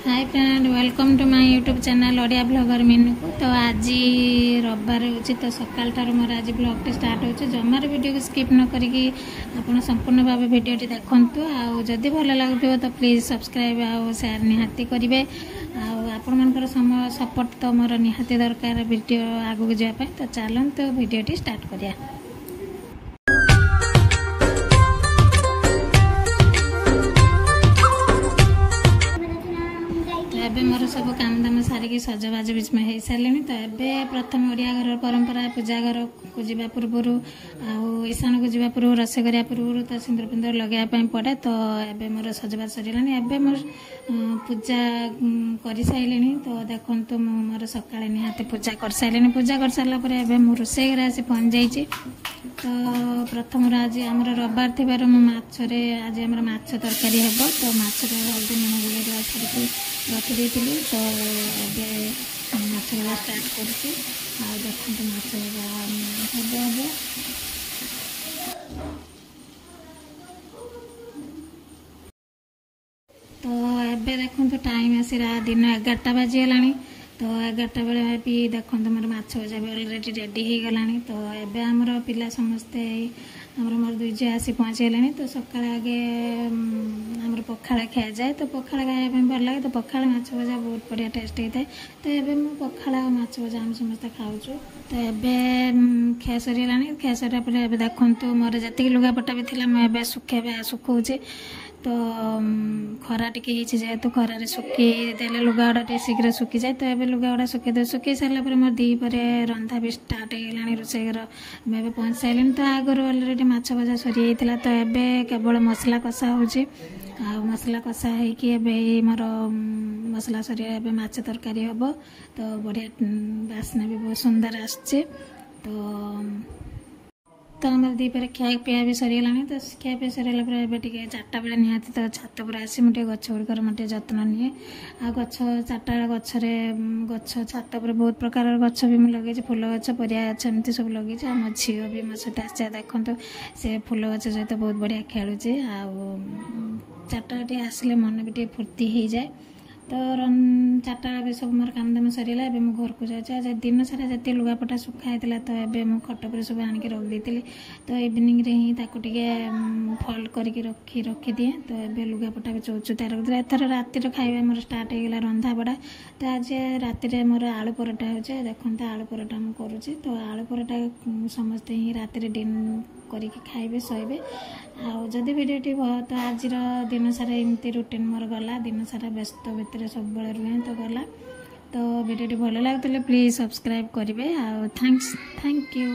Hi friend, welcome to my YouTube channel Odia blogger Meenu को। तो आज रविवार होची तो सकाल ठार मोर आज ब्लॉग टी स्टार्ट होची। जमार वीडियो को स्किप न करिकी आपण संपूर्ण भाव वीडियो टी देखंतु। आ जदी भल लागुथिबो तो प्लीज सब्सक्राइब आ शेयर निहाती करिवे। आ आपण मानकर समय सपोर्ट तो मोर निहाती दरकार वीडियो आगु जाय पे। तो चलन तो वीडियो टी स्टार्ट करिया। एबे मोर सब काम दाम सारिकी सजबाज बीच में हो सारे। तो एबे प्रथम ओडिया घर परंपरा पूजा घर को जीवा पूर्व ईशान को जीवा पूर्व रोषे करिया पूर्व तो सिंदूर पिंदूर लगाई पड़े। तो एबे मोर सजबाज सरिलानी। एबे मोर पूजा कर सारे। तो देखो मोर सकाଳେ निहाती पूजा कर सारे। पूजा कर सारा पर एबे मो रोषे घर आसी पहुँच जाइए। तो प्रथम आज आम रविवार थी माछरे आज आम माछ तरकारी हे। तो माछरे हल्दी लुण गुड़ छाड़ी रखी तो ये माछ भजा स्टार्ट कर देखते माछ भजा हे। तो एबे देखो टाइम आसरा दिन 11टा बाजीगला। तो 11टा बेले भी देखो मोर माछ भजा भी अलरेडी रेडी हो गला। तो एबे आमर पिला समस्ते मोर दुई झी आसी पहुँचीगले। तो सकाଳେ आगे आमर पखाड़ खिया जाए। तो पखाड़ खाया भल लगे। तो पखाड़ माछ भजा बहुत बढ़िया टेस्ट होता है। तो ये पखाड़ माछ भजा आम समस्ते खाऊँ। तो ये खिया सरीगला। खिया सरिया पर एबे देखो मोर जी लुगापटा भी थी मुझे सुखाऊे। तो खरा टी जेहेतु खरार सुखी देले लुगा गुड़ा टे शीघ्र सुखी जाए। तो ये लुगा गुड़ा सुखी सारा मोर दीपर रंधा भी स्टार्ट होगा। रोषे घर मुझे पहुँच सारे। तो आगुरी अलरेडी माछ भजा सरी जाता। तो ये केवल मसला कषा हो मसला कषा होगी मोर मसला सरिया एबे माछ तरकारी हम। तो बढ़िया बास्ना भी बहुत सुंदर आसचे। तो आम दीपर खिया पिया भी सरीगला। तो खिया पिया सरीगला पर टे 4टा बेले निहाती तो छात पर आसी मुझे गछ गुड़िकर मुझे जत्न निए। आ गछ 4टा गछरे गछ छात पर बहुत प्रकार गछ भी मुझे लगे। फूल गछ परिया गछ एमती सब लगे। आम झील भी मो सहित आस देखो से फूल गछ सहित बहुत बढ़िया खेलुचे। आ 4टा टे आसिले मन भी टे फुर्ती हो जाए। तो 4टा भी सब मोर काम दाम सरीला। एबे मो घर को जाए। दिन सारा जिते लुगापटा सुखा होता तो एबे मो खट पर सब आनिक रखी। तो इवनिंग रे ही ताको टिके फोल्ड करके रखी दिए। तो एबे लुगापटा भी चौचुता रखी। एथर रातिर खाଇବା मोर स्टार्ट हो गला रंधा बड़ा। तो आज रातिर मोर आलू परोटा हो देखो। आलू परोटा मु करुँची। तो आलू परोटा समस्ते ही रातिर दिन करके खाइबे शोइबे। आदि भिडियो तो आज दिन सारा एमती रुटीन मोर गला। दिन सारा व्यस्त भितर सब रुहे तो गला। तो भिडियो भल लगे प्लीज सब्सक्राइब करेंगे। Thank you.